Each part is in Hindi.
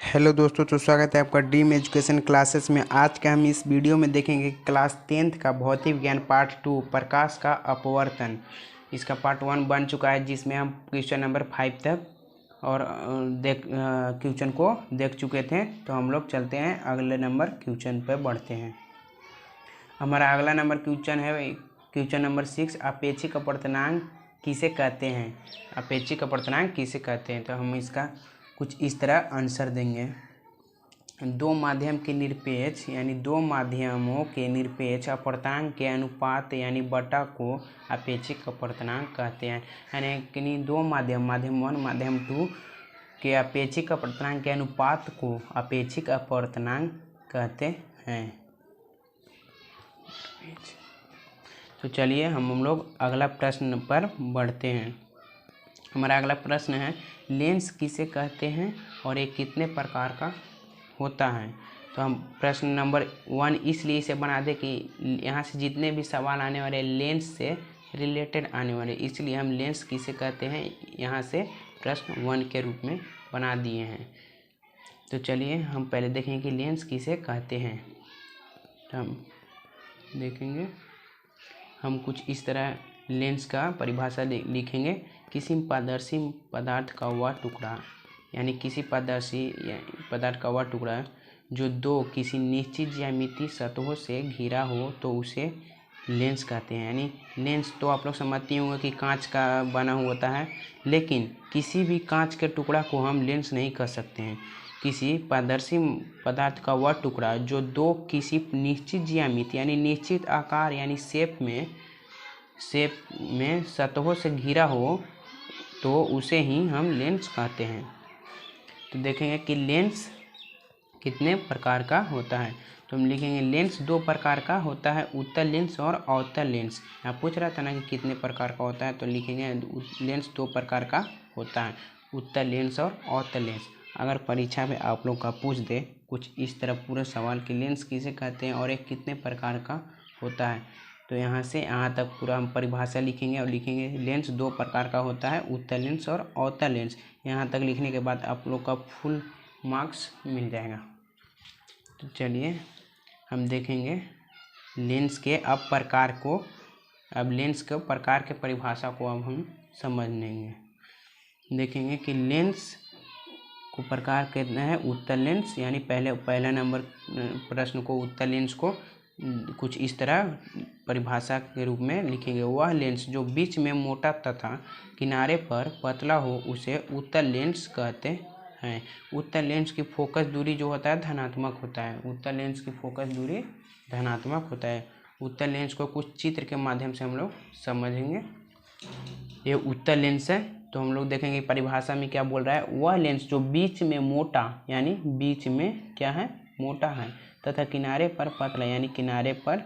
हेलो दोस्तों, तो स्वागत है आपका ड्रीम एजुकेशन क्लासेस में। आज का हम इस वीडियो में देखेंगे क्लास 10th का भौतिक विज्ञान पार्ट 2 प्रकाश का अपवर्तन। इसका पार्ट 1 बन चुका है, जिसमें हम क्वेश्चन नंबर 5 तक और क्वेश्चन को देख चुके थे। तो हम लोग चलते हैं अगले नंबर क्वेश्चन पर बढ़ते हैं। हमारा अगला नंबर क्वेश्चन है क्वेश्चन नंबर 6, अपेक्षिक अपवर्तनांक किसे कहते हैं। अपेक्षिक अपवर्तनांक किसे कहते हैं। तो हम इसका कुछ इस तरह आंसर देंगे। दो माध्यम के निरपेक्ष यानी दो माध्यमों के निरपेक्ष अपवर्तनांक के अनुपात यानी बटा को अपेक्षिक अपवर्तनांक कहते हैं। यानी कि दो माध्यम 1 माध्यम 2 के अपेक्षिक अपवर्तनांक के अनुपात को अपेक्षिक अपवर्तनांक कहते हैं। तो चलिए हम लोग अगला प्रश्न पर बढ़ते हैं। हमारा अगला प्रश्न है, लेंस किसे कहते हैं और ये कितने प्रकार का होता है। तो हम प्रश्न नंबर 1 इसलिए इसे बना दे कि यहाँ से जितने भी सवाल आने वाले लेंस से रिलेटेड आने वाले, इसलिए हम लेंस किसे कहते हैं यहाँ से प्रश्न 1 के रूप में बना दिए हैं। तो चलिए हम पहले देखें कि लेंस किसे कहते हैं। तो हम देखेंगे, हम कुछ इस तरह लेंस का परिभाषा लिखेंगे। किसी पारदर्शी पदार्थ का वह टुकड़ा यानी किसी पारदर्शी पदार्थ का वह टुकड़ा जो दो किसी निश्चित ज्यामितीय सतहों से घिरा हो तो उसे लेंस कहते हैं। यानी लेंस तो आप लोग समझते होंगे कि कांच का बना हुआ होता है, लेकिन किसी भी कांच के टुकड़ा को हम लेंस नहीं कह सकते हैं। किसी पारदर्शी पदार्थ का वह टुकड़ा जो दो किसी निश्चित ज्यामिति यानी निश्चित आकार यानी शेप में सतहों से घिरा हो तो उसे ही हम लेंस कहते हैं। तो देखेंगे कि लेंस कितने प्रकार का होता है। तो हम लिखेंगे लेंस दो प्रकार का होता है, उत्तल लेंस और अवतल लेंस। यहाँ पूछ रहा था ना कि कितने प्रकार का होता है, तो लिखेंगे लेंस दो प्रकार का होता है, उत्तल लेंस और अवतल लेंस। अगर परीक्षा में आप लोग का पूछ दे कुछ इस तरह पूरे सवाल की लेंस किसे कहते हैं और एक कितने प्रकार का होता है, तो यहाँ से यहाँ तक पूरा हम परिभाषा लिखेंगे और लिखेंगे लेंस दो प्रकार का होता है, उत्तल लेंस और अवतल लेंस। यहाँ तक लिखने के बाद आप लोग का फुल मार्क्स मिल जाएगा। तो चलिए हम देखेंगे लेंस के अब प्रकार को। अब लेंस के प्रकार के परिभाषा को अब हम समझ लेंगे। देखेंगे कि लेंस को प्रकार कितना है, उत्तल लेंस। यानी पहला नंबर प्रश्न को उत्तल लेंस को कुछ इस तरह परिभाषा के रूप में लिखेंगे। वह लेंस जो बीच में मोटा तथा किनारे पर पतला हो उसे उत्तल लेंस कहते हैं। उत्तल लेंस की फोकस दूरी जो होता है धनात्मक होता है। उत्तल लेंस की फोकस दूरी धनात्मक होता है। उत्तल लेंस को कुछ चित्र के माध्यम से हम लोग समझेंगे। ये उत्तल लेंस है, तो हम लोग देखेंगे परिभाषा में क्या बोल रहा है। वह लेंस जो बीच में मोटा यानी बीच में क्या है, मोटा है, तथा किनारे पर पतला यानी किनारे पर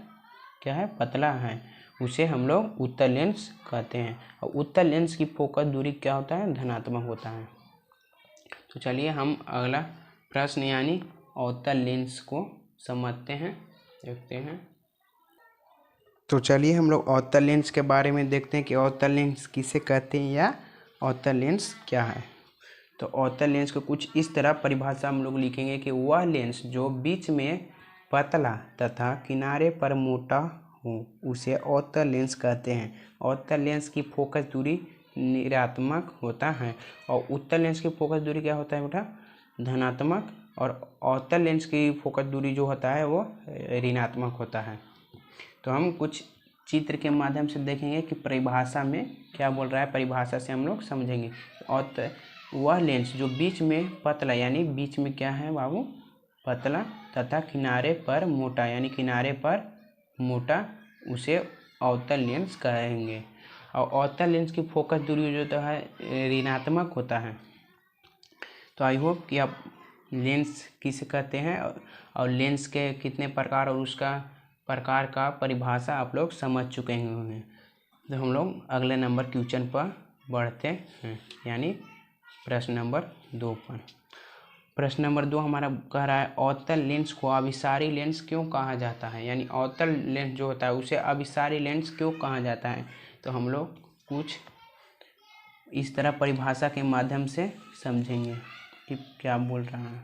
क्या है, पतला है, उसे हम लोग उत्तल लेंस कहते हैं। और उत्तल लेंस की फोकस दूरी क्या होता है, धनात्मक होता है। तो चलिए हम अगला प्रश्न यानी अवतल लेंस को समझते हैं, देखते हैं। तो चलिए हम लोग अवतल लेंस के बारे में देखते हैं कि अवतल लेंस किसे कहते हैं या अवतल लेंस क्या है। तो अवतल लेंस को कुछ इस तरह परिभाषा हम लोग लिखेंगे कि वह लेंस जो बीच में पतला तथा किनारे पर मोटा हो उसे अवतल लेंस कहते हैं। अवतल लेंस की फोकस दूरी ऋणात्मक होता है और उत्तल लेंस की फोकस दूरी क्या होता है बेटा, धनात्मक। और अवतल लेंस की फोकस दूरी जो होता है वो ऋणात्मक होता है। तो हम कुछ चित्र के माध्यम से देखेंगे कि परिभाषा में क्या बोल रहा है, परिभाषा से हम लोग समझेंगे। और वह लेंस जो बीच में पतला यानी बीच में क्या है बाबू, पतला, तथा किनारे पर मोटा यानी किनारे पर मोटा, उसे अवतल लेंस कहेंगे। और अवतल लेंस की फोकस दूरी जो है ऋणात्मक होता है। तो आई होप कि आप लेंस किसे कहते हैं और लेंस के कितने प्रकार और उसका प्रकार का परिभाषा आप लोग समझ चुके होंगे। तो हम लोग अगले नंबर क्वेश्चन पर बढ़ते हैं, यानी प्रश्न नंबर 2 पर। प्रश्न नंबर 2 हमारा कह रहा है अवतल लेंस को अभिसारी लेंस क्यों कहा जाता है। यानी अवतल लेंस जो होता है उसे अभिसारी लेंस क्यों कहा जाता है। तो हम लोग कुछ इस तरह परिभाषा के माध्यम से समझेंगे कि क्या बोल रहा है।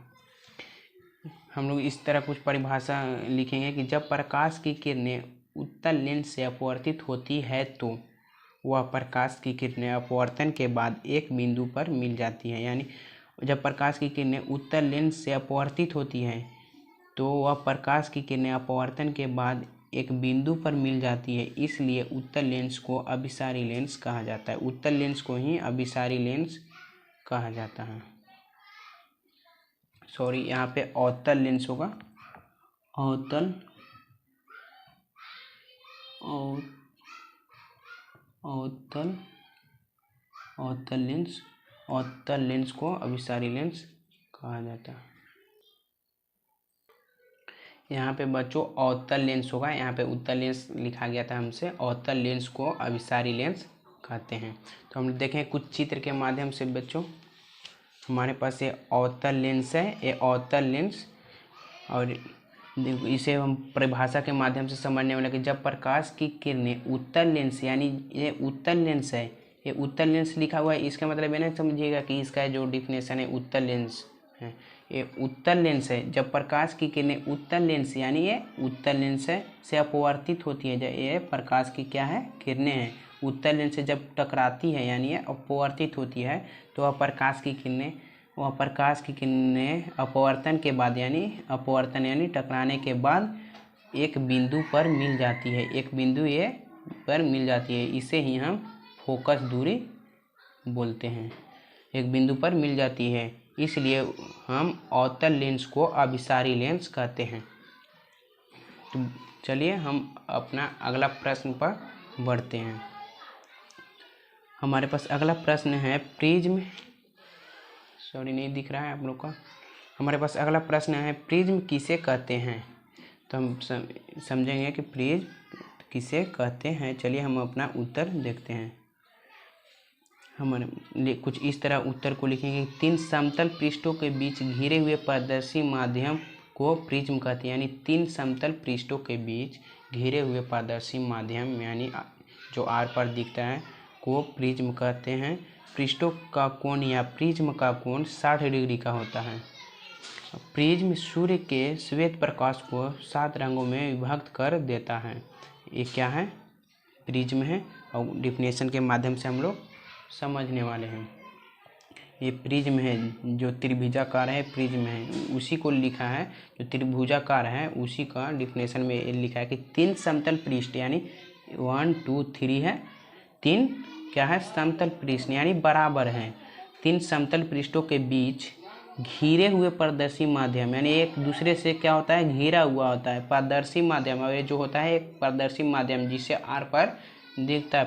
हम लोग इस तरह कुछ परिभाषा लिखेंगे कि जब प्रकाश की किरणें उत्तल लेंस से अपवर्तित होती है तो वह प्रकाश की किरणें अपवर्तन के बाद एक बिंदु पर मिल जाती है। यानी जब प्रकाश की किरणें उत्तल लेंस से अपवर्तित होती है तो वह प्रकाश की किरणें अपवर्तन के बाद एक बिंदु पर मिल जाती है, इसलिए उत्तल लेंस को अभिसारी लेंस कहा जाता है। उत्तल लेंस को ही अभिसारी लेंस कहा जाता है। सॉरी, यहाँ पे अवतल लेंस होगा, अवतल अवतल अवतल लेंस, अवतल लेंस को अभिसारी लेंस कहा जाता है। यहाँ पे बच्चों अवतल लेंस होगा, यहाँ पे उत्तल लेंस लिखा गया था हमसे। अवतल लेंस को अभिसारी लेंस कहते हैं। तो हम देखें कुछ चित्र के माध्यम से बच्चों, हमारे पास ये अवतल लेंस है, ये अवतल लेंस, और इसे हम परिभाषा के माध्यम से समझने वाले कि जब प्रकाश की किरणें उत्तल लेंस, यानी ये उत्तल लेंस है, ये उत्तल लेंस लिखा हुआ है, इसका मतलब ये नहीं समझिएगा कि इसका जो डिफिनेशन है उत्तल लेंस है, ये उत्तल लेंस है। जब प्रकाश की किरणें उत्तल लेंस, यानी ये उत्तल लेंस है से अपवर्तित होती है, जब ये प्रकाश की क्या है, किरणें हैं, उत्तल लेंस से जब टकराती है यानी ये अपवर्तित होती है, तो वह प्रकाश की किरणें अपवर्तन के बाद, यानी अपवर्तन यानी टकराने के बाद एक बिंदु पर मिल जाती है, एक बिंदु ये पर मिल जाती है, इसे ही हम फोकस दूरी बोलते हैं। एक बिंदु पर मिल जाती है, इसलिए हम अवतल लेंस को अभिसारी लेंस कहते हैं। तो चलिए हम अपना अगला प्रश्न पर बढ़ते हैं। हमारे पास अगला प्रश्न है प्रिज्म, सॉरी नहीं दिख रहा है आप लोग का। हमारे पास अगला प्रश्न है प्रिज्म किसे कहते हैं। तो हम समझेंगे कि प्रिज्म किसे कहते हैं। चलिए हम अपना उत्तर देखते हैं। हमारे कुछ इस तरह उत्तर को लिखेंगे, 3 समतल पृष्ठों के बीच घिरे हुए पारदर्शी माध्यम को प्रिज्म कहते हैं। यानी 3 समतल पृष्ठों के बीच घिरे हुए पारदर्शी माध्यम, यानी जो आर पर दिखता है, को प्रिज्म कहते हैं। पृष्ठों का कोण या प्रिज्म का कोण 60 डिग्री का होता है। प्रिज्म सूर्य के श्वेत प्रकाश को 7 रंगों में विभक्त कर देता है। ये क्या है, प्रिज्म है, और डिफिनेशन के माध्यम से हम लोग समझने वाले हैं। ये प्रिज्म है, जो त्रिभुजाकार है प्रिज्म है, उसी को लिखा है। जो त्रिभुजाकार है उसी का डिफिनेशन में लिखा है कि 3 समतल पृष्ठ, यानी 1 2 3 है, 3 क्या है, समतल पृष्ठ यानी बराबर हैं। 3 समतल पृष्ठों के बीच घिरे हुए पारदर्शी माध्यम, यानी एक दूसरे से क्या होता है, घिरा हुआ होता है, पारदर्शी माध्यम। और ये जो होता है एक पारदर्शी माध्यम जिसे आर पर दिखता है,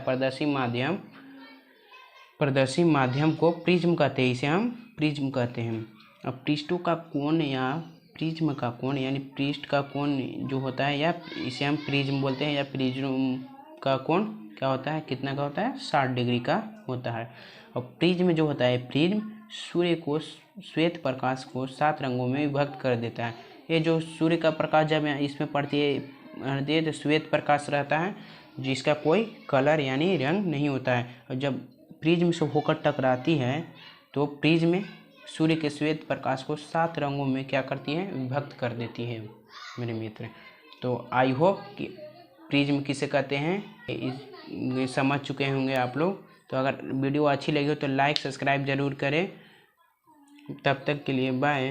पारदर्शी माध्यम को प्रिज्म कहते हैं, इसे हम प्रिज्म कहते हैं। अब पृष्ठों का कोण या प्रिज्म का कोण, यानी पृष्ठ का कोण जो होता है, या इसे हम प्रिज्म बोलते हैं, या प्रिज्म का कोण क्या होता है, कितना का होता है, 60 डिग्री का होता है। और प्रिज्म जो होता है, प्रिज्म सूर्य को श्वेत प्रकाश को 7 रंगों में विभक्त कर देता है। ये जो सूर्य का प्रकाश जब इसमें पड़ती है तो श्वेत प्रकाश रहता है, जिसका कोई कलर यानी रंग नहीं होता है। और जब प्रिज्म से होकर टकराती है तो प्रिज्म सूर्य के श्वेत प्रकाश को 7 रंगों में क्या करती है, विभक्त कर देती है मेरे मित्र। तो आई होप कि प्रिज्म किसे कहते हैं समझ चुके होंगे आप लोग। तो अगर वीडियो अच्छी लगी हो तो लाइक सब्सक्राइब ज़रूर करें। तब तक के लिए बाय।